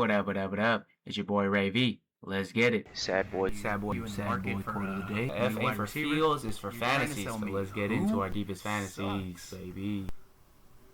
What up, what up, what up? It's your boy Ray V. Let's get it. Sad boy. Sad boy quote of the day. F ain't for fields, it's for fantasies. So let's get into our deepest fantasies, baby.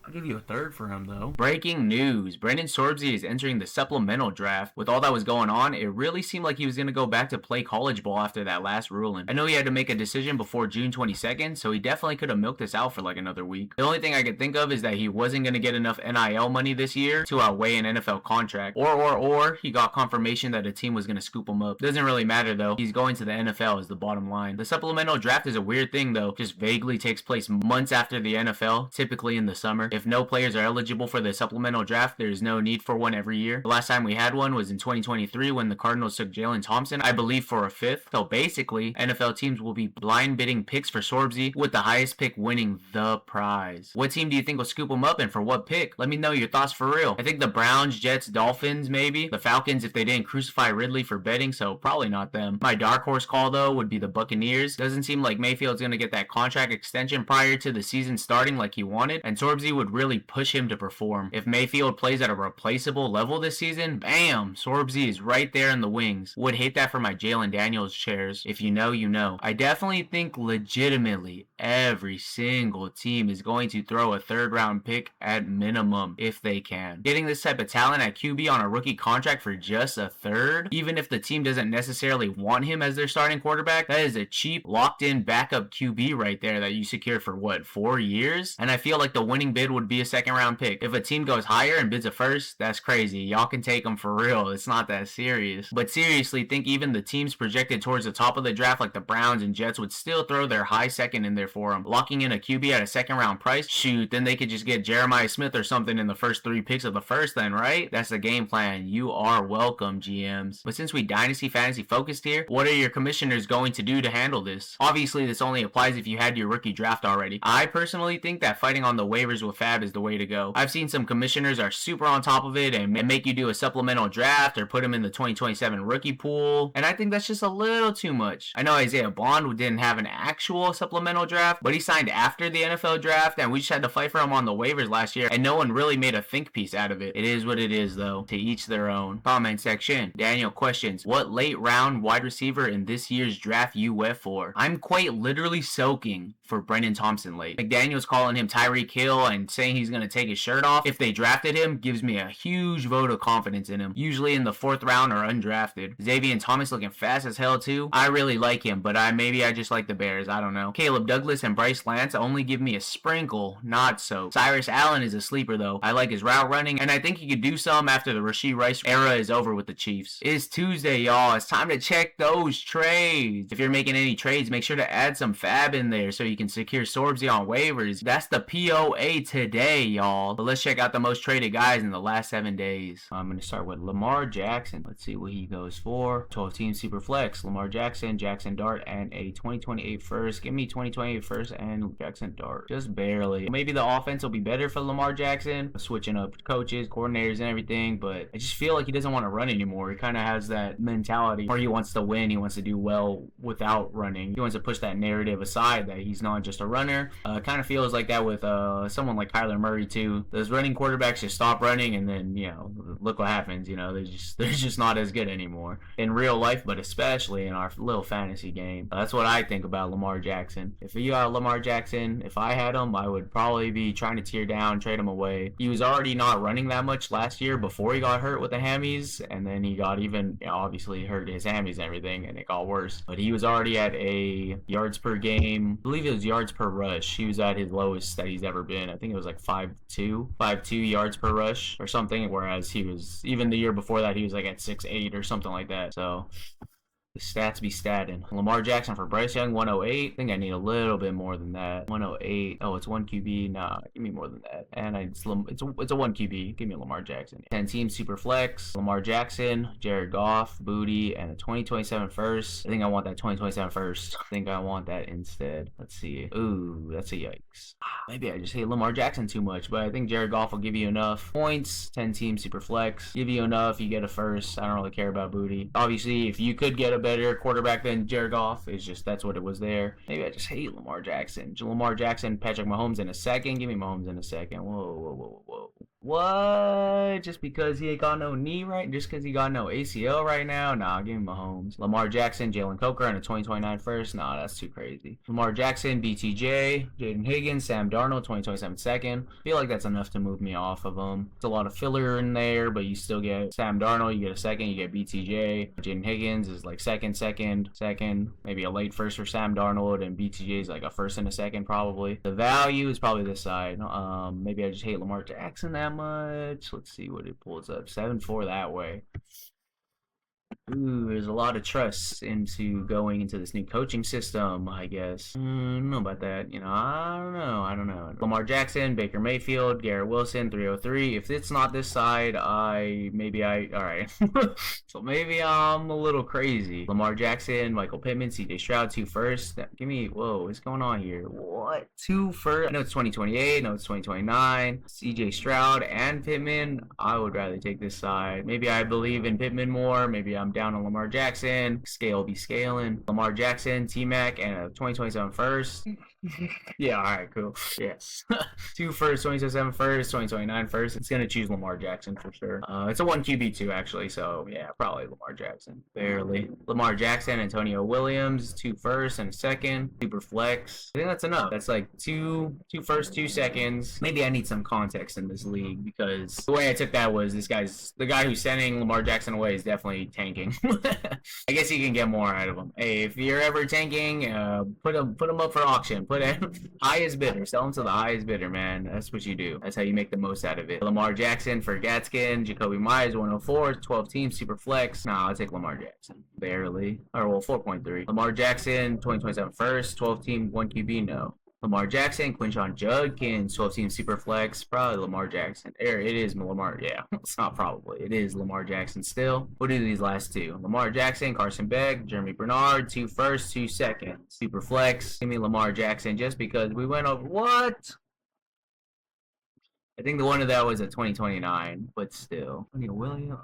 I'll give you a third for him, though. Breaking news. Brendan Sorsby is entering the supplemental draft. With all that was going on, it really seemed like he was going to go back to play college ball after that last ruling. I know he had to make a decision before June 22nd, so he definitely could have milked this out for like another week. The only thing I could think of is that he wasn't going to get enough NIL money this year to outweigh an NFL contract. Or he got confirmation that a team was going to scoop him up. Doesn't really matter, though. He's going to the NFL is the bottom line. The supplemental draft is a weird thing, though. Just vaguely takes place months after the NFL, typically in the summer. If no players are eligible for the supplemental draft, there's no need for one every year. The last time we had one was in 2023 when the Cardinals took Jalen Thompson, I believe, for a fifth. So basically, NFL teams will be blind bidding picks for Sorsby, with the highest pick winning the prize. What team do you think will scoop him up and for what pick? Let me know your thoughts for real. I think the Browns, Jets, Dolphins, maybe. The Falcons if they didn't crucify Ridley for betting, so probably not them. My dark horse call, though, would be the Buccaneers. Doesn't seem like Mayfield's going to get that contract extension prior to the season starting like he wanted, and Sorsby would really push him to perform. If Mayfield plays at a replaceable level this season, bam, Sorsby is right there in the wings. Would hate that for my Jalen Daniels shares. If you know, you know. I definitely think legitimately every single team is going to throw a third round pick at minimum if they can. Getting this type of talent at QB on a rookie contract for just a third, even if the team doesn't necessarily want him as their starting quarterback, that is a cheap, locked-in backup QB right there that you secured for what, 4 years? And I feel like the winning bid would be a second round pick. If a team goes higher and bids a first, that's crazy. Y'all can take them for real. It's not that serious. But seriously, think even the teams projected towards the top of the draft like the Browns and Jets would still throw their high second in there for them. Locking in a QB at a second round price? Shoot, then they could just get Jeremiah Smith or something in the first 3 picks of the first then, right? That's the game plan. You are welcome, GMs. But since we Dynasty Fantasy focused here, what are your commissioners going to do to handle this? Obviously, this only applies if you had your rookie draft already. I personally think that fighting on the waivers with Fab is the way to go. I've seen some commissioners are super on top of it and make you do a supplemental draft or put him in the 2027 rookie pool, and I think that's just a little too much. I know Isaiah Bond didn't have an actual supplemental draft, but he signed after the NFL draft and we just had to fight for him on the waivers last year and no one really made a think piece out of it. It is what it is, though. To each their own. Comment section. Daniel questions, what late round wide receiver in this year's draft you went for? I'm quite literally soaking for Brendan Thompson late. McDaniel's calling him Tyreek Hill and saying he's going to take his shirt off if they drafted him gives me a huge vote of confidence in him. Usually in the 4th round or undrafted. Xavier Thomas looking fast as hell too. I really like him, but maybe I just like the Bears. I don't know. Caleb Douglas and Bryce Lance only give me a sprinkle, not so. Cyrus Allen is a sleeper though. I like his route running, and I think he could do some after the Rashee Rice era is over with the Chiefs. It's Tuesday, y'all. It's time to check those trades. If you're making any trades, make sure to add some Fab in there so you can secure Sorsby on waivers. That's the POA today, y'all. But let's check out the most traded guys in the last 7 days. I'm going to start with Lamar Jackson. Let's see what he goes for. 12-team super flex. Lamar Jackson, Jackson Dart, and a 2028 first. Give me 2028 first and Jackson Dart. Just barely. Maybe the offense will be better for Lamar Jackson. Switching up coaches, coordinators, and everything. But I just feel like he doesn't want to run anymore. He kind of has that mentality where he wants to win. He wants to do well without running. He wants to push that narrative aside that he's not just a runner. Kind of feels like that with someone like Kyler Murray too. Those running quarterbacks just stop running and then, you know, look what happens. You know, they're just not as good anymore in real life, but especially in our little fantasy game. That's what I think about Lamar Jackson. If you are Lamar Jackson, if I had him, I would probably be trying to tear down, trade him away. He was already not running that much last year before he got hurt with the hammies, and then he got even, you know, obviously hurt his hammies and everything, and it got worse. But he was already at a yards per game, I believe it was yards per rush. He was at his lowest that he's ever been. I think it was like 5.2 yards per rush or something, whereas he was, even the year before that, he was like at 6.8 or something like that. So the stats be statting. Lamar Jackson for Bryce Young, 108. I think I need a little bit more than that. 108. Oh, it's 1 QB. Nah, give me more than that. And it's a 1 QB. Give me Lamar Jackson. 10-team super flex. Lamar Jackson, Jared Goff, Booty, and a 2027 first. I think I want that 2027 first. I think I want that instead. Let's see. Ooh, that's a yikes. Maybe I just hate Lamar Jackson too much, but I think Jared Goff will give you enough points. 10-team super flex. Give you enough. You get a first. I don't really care about Booty. Obviously, if you could get a better quarterback than Jared Goff, it's just that's what it was there. Maybe I just hate Lamar Jackson. Lamar Jackson, Patrick Mahomes in a second. Give me Mahomes in a second. Whoa. What? Just because he ain't got no knee right? Just because he got no ACL right now? Nah, give me Mahomes. Lamar Jackson, Jalen Coker, and a 2029 first? Nah, that's too crazy. Lamar Jackson, BTJ, Jaden Higgins, Sam Darnold, 2027 second. I feel like that's enough to move me off of him. It's a lot of filler in there, but you still get Sam Darnold, you get a second, you get BTJ. Jaden Higgins is like second, maybe a late first for Sam Darnold, and BTJ is like a first and a second probably. The value is probably this side. Maybe I just hate Lamar Jackson that much. Let's see what it pulls up. 7-4 that way. Ooh, there's a lot of trust into going into this new coaching system, I guess. I don't know about that. I don't know. Lamar Jackson, Baker Mayfield, Garrett Wilson, 303. If it's not this side, alright. So maybe I'm a little crazy. Lamar Jackson, Michael Pittman, CJ Stroud, 2 first. Give me, whoa, what's going on here? What? 2 first? I know it's 2028, I know it's 2029. CJ Stroud and Pittman, I would rather take this side. Maybe I believe in Pittman more. Maybe I'm down on Lamar Jackson. Scale be scaling. Lamar Jackson, T-Mac, and a 2027 first. Yeah, alright, cool. Yes. 2 first, 2027 first, 2029 first. It's gonna choose Lamar Jackson for sure. It's a 1 QB2 actually, so yeah, probably Lamar Jackson. Barely. Lamar Jackson, Antonio Williams, 2 first and a second. Super flex. I think that's enough. That's like two first, 2 seconds. Maybe I need some context in this league because the way I took that was the guy who's sending Lamar Jackson away is definitely tanking. I guess you can get more out of him. Hey, if you're ever tanking, put him up for auction. Put him highest bidder. Sell him to the highest bidder, man. That's what you do. That's how you make the most out of it. Lamar Jackson for Gatskin, Jacoby Myers, 104, 12 team, super flex. Nah, I'll take Lamar Jackson. Barely. Or, well, 4.3. Lamar Jackson, 2027 first, 12 team, 1 QB, no. Lamar Jackson, Quinshon Judkins, 12 team super flex, probably Lamar Jackson. There, it is Lamar. Yeah, it's not probably. It is Lamar Jackson still. What are these last two? Lamar Jackson, Carson Beck, Jeremy Bernard, 2 first, 2 seconds. Super flex. Give me Lamar Jackson just because we went over. What? I think the one of that was a 2029, but still. William.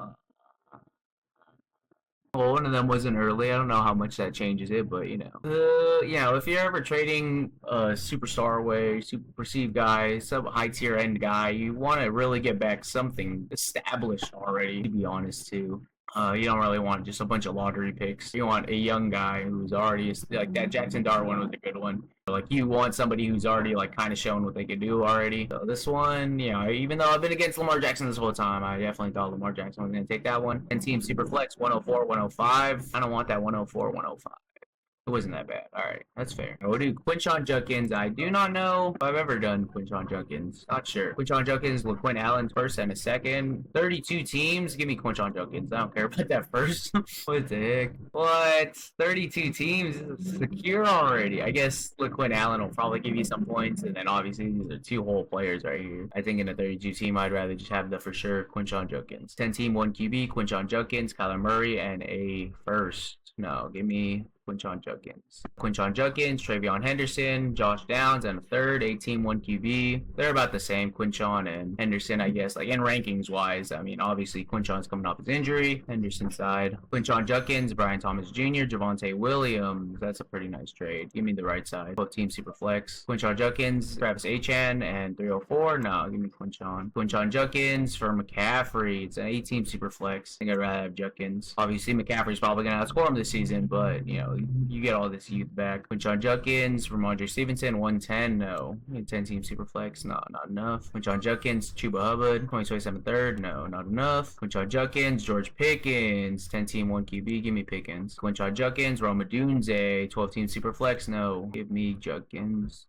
Well, one of them wasn't early. I don't know how much that changes it, but if you're ever trading a superstar away, super perceived guy, some high tier end guy, you want to really get back something established already, to be honest, too. You don't really want just a bunch of lottery picks. You want a young guy who's already, like that Jackson Dart one was a good one. Like you want somebody who's already like kind of shown what they can do already. So this one, even though I've been against Lamar Jackson this whole time, I definitely thought Lamar Jackson was going to take that one. And team super flex, 104, 105. I don't want that 104, 105. It wasn't that bad. Alright, that's fair. We'll do Quinshon Judkins. I do not know if I've ever done Quinshon Judkins. Not sure. Quinshon Judkins with Quinn Allen's first and a second. 32 teams. Give me Quinshon Judkins. I don't care about that first. What the heck? What? 32 teams? This is secure already. I guess Quinn Allen will probably give you some points. And then obviously these are 2 whole players right here. I think in a 32 team, I'd rather just have the for sure Quinshon Judkins. 10 team, 1 QB. Quinshon Judkins, Kyler Murray, and a first. No, give me Quinshon Judkins. Quinshon Judkins, Travion Henderson, Josh Downs, and a third, 18, 1 QB. They're about the same, Quinshon and Henderson, I guess. Like in rankings wise, I mean, obviously Quinshon's coming off his injury. Henderson side. Quinshon Judkins, Brian Thomas Jr., Javonte Williams. That's a pretty nice trade. Give me the right side. Both teams super flex. Quinshon Judkins, Travis Achan, and 304. No, give me Quinshon. Quinshon Judkins for McCaffrey. It's an 8-team super flex. I think I'd rather have Judkins. Obviously, McCaffrey's probably going to outscore him this season, but, you get all this youth back. Quinshon Judkins, Ramondre Stevenson, 110. No. 10-team super flex. No, not enough. Quinshon Judkins, Chuba Hubbard, 2027 third. No, not enough. Quinshon Judkins, George Pickens, 10-team 1 QB. Give me Pickens. Quinshon Judkins, Roma Dunze, 12-team super flex. No. Give me Judkins.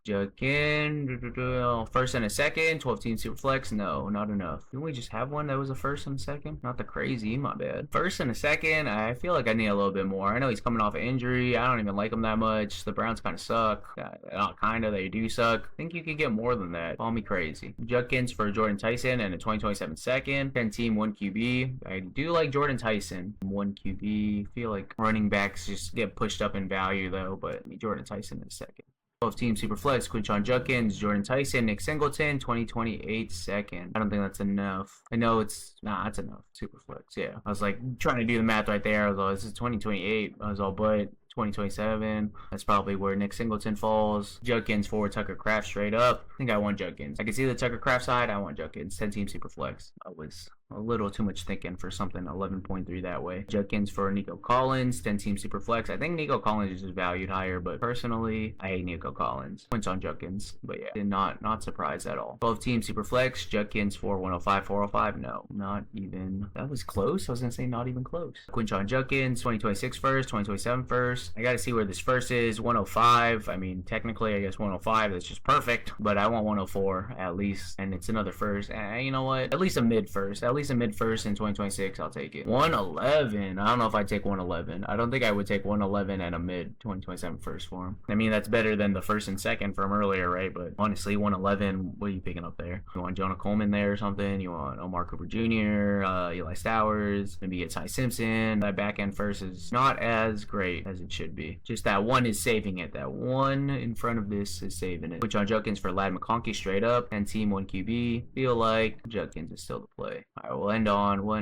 First and a second, 12-team super flex. No, not enough. Didn't we just have one that was a first and a second? Not the crazy, my bad. First and a second, I feel like I need a little bit more. I know he's coming off an injury. I don't even like him that much. The Browns kind of suck. Not kind of. They do suck. I think you could get more than that. Call me crazy. Judkins for Jordan Tyson and a 2027 second. 10-team 1 QB. I do like Jordan Tyson. 1 QB. Feel like running backs just get pushed up in value though, but Jordan Tyson in a second. 12-team super flex, Quinshon Judkins, Jordan Tyson, Nick Singleton, 2028 second. I don't think that's enough. I know it's, that's enough. Super flex, yeah. I was like trying to do the math right there. I was like, this is 2028. I was all, but 2027. That's probably where Nick Singleton falls. Judkins for Tucker Craft straight up. I think I want Judkins. I can see the Tucker Craft side. I want Judkins. 10-team super flex. I was a little too much thinking for something 11.3 that way. Judkins for Nico Collins, 10-team super flex. I think Nico Collins is just valued higher, but personally, I hate Nico Collins. Quinshon Judkins, but yeah, did not surprised at all. 12-team super flex. Judkins for 105, 405. No, not even. That was close. I was gonna say not even close. Quinshon Judkins, 2026 first, 2027 first. I gotta see where this first is. 105. I mean, technically, I guess 105. That's just perfect, but I want 104 at least, and it's another first. You know what? At least a mid first. At least a mid first in 2026. I'll take it. 111. I don't know if I'd take 111. I don't think I would take 111 and a mid 2027 first for him. I mean, that's better than the first and second from earlier, right? But honestly, 111. What are you picking up there? You want Jonah Coleman there or something? You want Omar Cooper Jr., Eli Stowers, maybe get Ty Simpson. That back end first is not as great as it should be. Just that one is saving it. That one in front of this is saving it. Quinshon Judkins for Ladd McConkey straight up. And team 1 QB. Feel like Judkins is still the play. All right, we'll end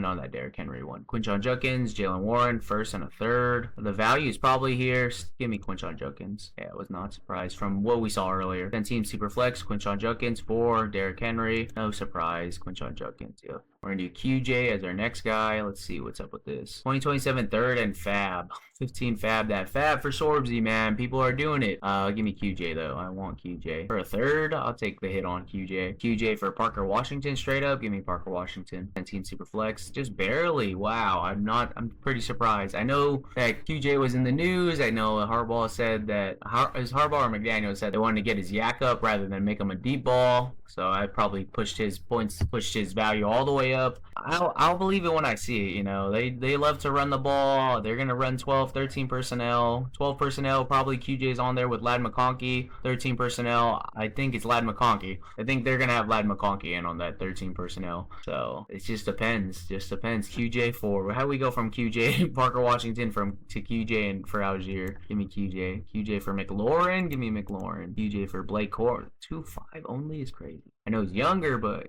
on that Derrick Henry one. Quinshon Judkins, Jalen Warren, first and a third. The value is probably here. Give me Quinshon Judkins. Yeah, I was not surprised from what we saw earlier. 10-team super flex. Quinshon Judkins for Derrick Henry. No surprise. Quinshon Judkins. Yep. We're going to do QJ as our next guy. Let's see what's up with this. 2027 third and fab. 15 fab. That fab for Sorsby, man. People are doing it. Give me QJ, though. I want QJ. For a third, I'll take the hit on QJ. QJ for Parker Washington straight up. Give me Parker Washington. 10-team super flex. Just barely. Wow. I'm pretty surprised. I know that QJ was in the news. I know Harbaugh said that, as Harbaugh or McDaniel said, they wanted to get his yak up rather than make him a deep ball. So I probably pushed his points, pushed his value all the way up. I'll believe it when I see it. You know, they love to run the ball. They're gonna run 12, 13 personnel. 12 personnel, probably QJ's on there with Ladd McConkey. 13 personnel, I think it's Ladd McConkey. I think they're gonna have Ladd McConkey in on that 13 personnel. So it just depends. QJ for how we go from QJ Parker Washington to QJ and for Algier. Give me QJ. QJ for McLaurin. Give me McLaurin. QJ for Blake Corum. 2.5 only is crazy. I know he's younger, but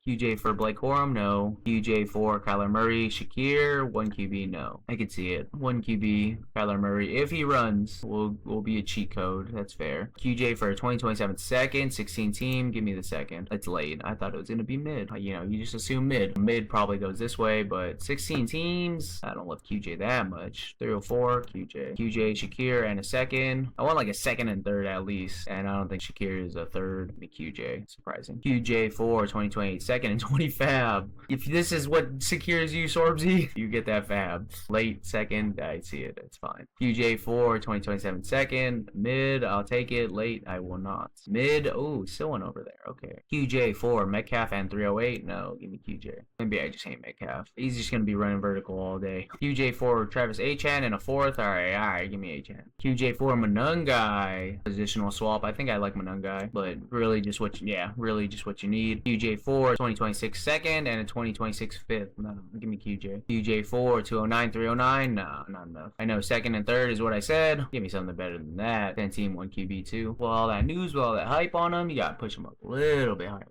QJ for Blake Corum, no. QJ for Kyler Murray, Shakir, 1 QB, no. I could see it. 1 QB, Kyler Murray. If he runs, will be a cheat code. That's fair. QJ for 2027 second, 16 team. Give me the second. It's late. I thought it was going to be mid. You know, you just assume mid. Mid probably goes this way, but 16 teams, I don't love QJ that much. 304, QJ. QJ, Shakir, and a second. I want like a second and third at least, and I don't think Shakir is a third. Give me QJ. Surprising. QJ for 2028 second and 20 fab. If this is what secures you, Sorsby, you get that fab. Late second, I see it. It's fine. QJ for 2027 second. Mid, I'll take it. Late, I will not. Mid, oh, still one over there. Okay. QJ for Metcalf and 308. No, give me QJ. Maybe I just hate Metcalf. He's just gonna be running vertical all day. QJ for Travis Achan and a fourth. All right, give me Achan. QJ for Manungai. Positional swap. I think I like Manungai, but really just what you need. QJ for 2026 second and a 2026 fifth. No, give me QJ. QJ for 209, 309. No, not enough. I know second and third is what I said. Give me something better than that. 10 team 1 QB 2. Well, all that news, with all that hype on them, you gotta push them up a little bit higher.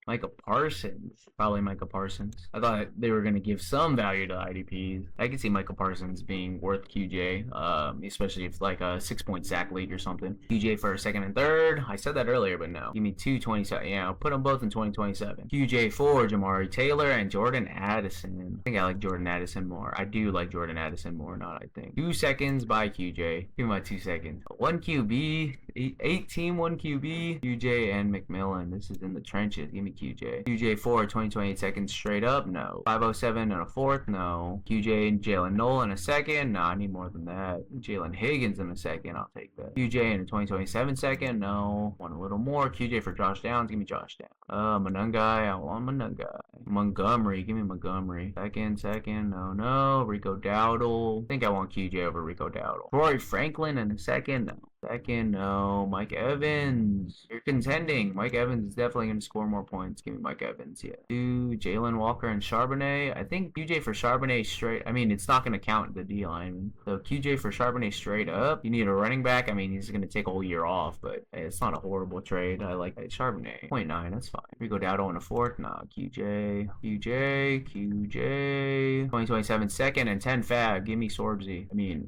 Micah Parsons. Probably Micah Parsons. I thought they were going to give some value to IDPs. I could see Micah Parsons being worth QJ, especially if like a 6-point sack league or something. QJ for a second and third. I said that earlier, but no. Give me 227. Yeah, I'll put them both in 2027. QJ for Jamari Taylor and Jordan Addison. I think I like Jordan Addison more. I do like Jordan Addison more, not I think. 2 seconds by QJ. Give me my 2 seconds. 1 QB. 8 1 QB. QJ and McMillan. This is in the trenches. Give me QJ. QJ for 2028 seconds straight up. No. 507 and a fourth. No. QJ and Jalen Noel in a second. No, I need more than that. Jalen Higgins in a second. I'll take that. QJ in a 2027 second. No. Want a little more. QJ for Josh Downs. Give me Josh Downs. Manungai. I want Manungai. Montgomery. Give me Montgomery. Second. No. Rico Dowdle. I think I want QJ over Rico Dowdle. Rory Franklin in a second. No. Second, no. Mike Evans. You're contending. Mike Evans is definitely going to score more points. Give me Mike Evans, yeah. Two, Jalen Walker and Charbonnet. I think QJ for Charbonnet straight. I mean, it's not going to count the D line. So QJ for Charbonnet straight up. You need a running back. I mean, he's going to take a whole year off, but hey, it's not a horrible trade. I like Charbonnet. 0.9, that's fine. We go down on a fourth. Nah, QJ. 2027 second and 10 fab. Give me Sorsby. I mean,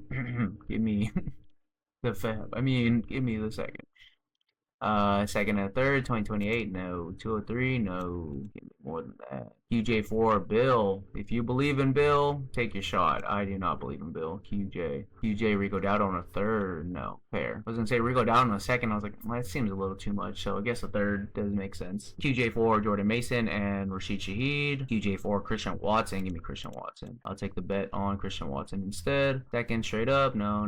give me the fab. I mean, give me the second. Second and third, 2028, no. 203, no. Give me more than that. QJ4, Bill. If you believe in Bill, take your shot. I do not believe in Bill. QJ, Rico Dowd on a third, no. Fair. I was going to say Rico Dowd on a second. I was like, well, that seems a little too much, so I guess a third doesn't make sense. QJ4, Jordan Mason and Rashid Shaheed. QJ4, Christian Watson. Give me Christian Watson. I'll take the bet on Christian Watson instead. Second, straight up, no.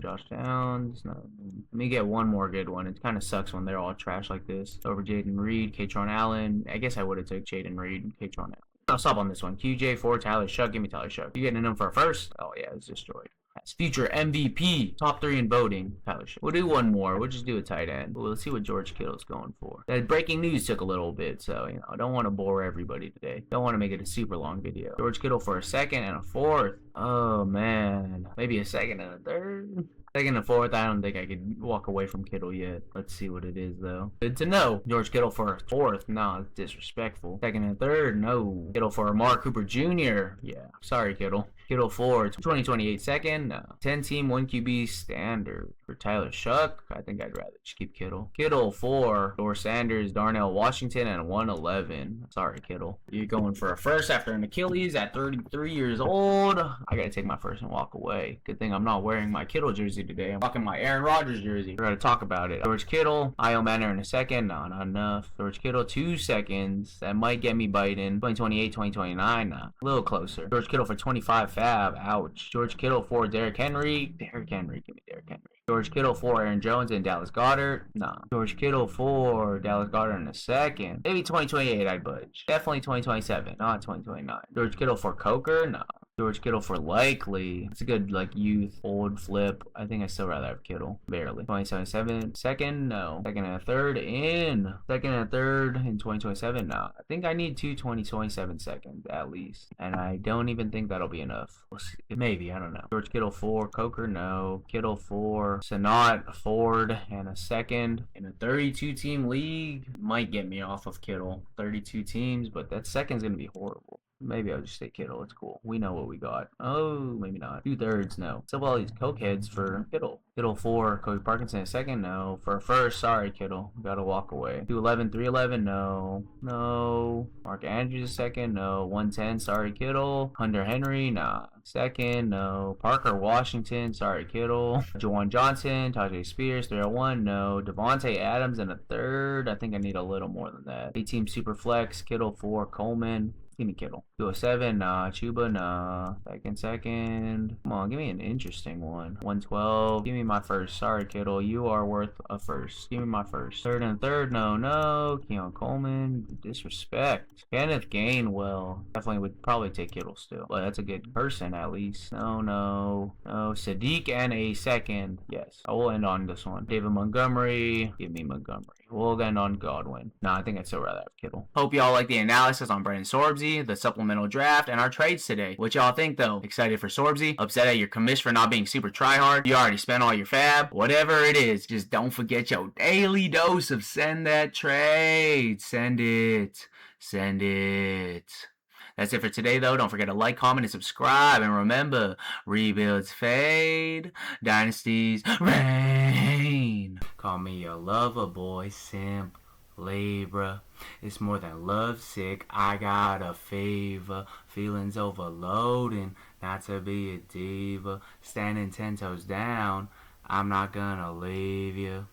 Josh Downs, no. Let me get one more good one. It kind of sucks when they're all trash like this. Over Jaden Reed, Quinshon Allen. I guess I would have took Jaden Reed and Quinshon Allen. I'll stop on this one. QJ4, Tyler Shuck. Give me Tyler Shuck. You getting him for a first? Oh, yeah, it's destroyed. That's future MVP. Top 3 in voting. Tyler Shuck. We'll do one more. We'll just do a tight end. Well, let's see what George Kittle's going for. That breaking news took a little bit, so, you know, I don't want to bore everybody today. Don't want to make it a super long video. George Kittle for a second and a fourth. Oh, man. Maybe a second and a third. Second and fourth, I don't think I could walk away from Kittle yet. Let's see what it is, though. Good to know. George Kittle for a fourth. No, it's disrespectful. Second and third, no. Kittle for Mark Cooper Jr. Yeah, sorry, Kittle. Kittle for 2028 second. No. 10-team, 1 QB standard. For Tyler Shuck, I think I'd rather just keep Kittle. Kittle for Dor Sanders, Darnell Washington, and 111. Sorry, Kittle. You're going for a first after an Achilles at 33 years old. I gotta take my first and walk away. Good thing I'm not wearing my Kittle jersey today. I'm rocking my Aaron Rodgers jersey. We're gonna talk about it. George Kittle, Io Manor in a second. No, not enough. George Kittle, 2 seconds. That might get me biting. 2028, 2029. Nah, a little closer. George Kittle for 25 fab. Ouch. George Kittle for Derrick Henry. Derrick Henry. Give me Derrick Henry. George Kittle for Aaron Jones and Dallas Goedert. Nah. George Kittle for Dallas Goedert in a second. Maybe 2028 I'd budge. Definitely 2027, not 2029. George Kittle for Coker. Nah. George Kittle for likely. It's a good, like, youth, old flip. I think I still rather have Kittle. Barely. 2027. Second? No. Second and a third in. Second and a third in 2027? No. I think I need 2 2027 seconds, at least. And I don't even think that'll be enough. We'll see. Maybe. I don't know. George Kittle for Coker? No. Kittle for Sanat, Ford, and a second. In a 32-team league, might get me off of Kittle. 32 teams, but that second's going to be horrible. Maybe I'll just say Kittle. It's cool. We know what we got. Oh, maybe not. 2/3, no. Still all these cokeheads for Kittle. Kittle for Cody Parkinson a second, no. For a first, sorry, Kittle. Gotta walk away. 211, 311, no. No. Mark Andrews a second, no. 110, sorry, Kittle. Hunter Henry, nah. Second, no. Parker Washington, sorry, Kittle. Juwan Johnson, Tajay Spears, 301, no. Devontae Adams in a third. I think I need a little more than that. 8-team super flex, Kittle for Coleman. Give me Kittle. 207, nah. Chuba, nah. Second. Come on, give me an interesting one. 112. Give me my first. Sorry, Kittle. You are worth a first. Give me my first. Third and third, no. Keon Coleman. Disrespect. Kenneth Gainwell. Definitely would probably take Kittle still. But that's a good person, at least. No. Sadiq and a second. Yes. I will end on this one. David Montgomery. Give me Montgomery. We'll end on Godwin. Nah, I think I'd still rather have Kittle. Hope y'all like the analysis on Brandon Sorsby, the supplemental draft, and our trades today. What y'all think, though? Excited for Sorsby? Upset at your commish for not being super tryhard? You already spent all your fab? Whatever it is, just don't forget your daily dose of send that trade. Send it. That's it for today, though. Don't forget to like, comment, and subscribe. And remember, rebuilds fade, dynasties reign. Call me a lover boy, simp, Libra. It's more than lovesick. I got a fever. Feelings overloading. Not to be a diva. Standing 10 toes down. I'm not gonna leave you.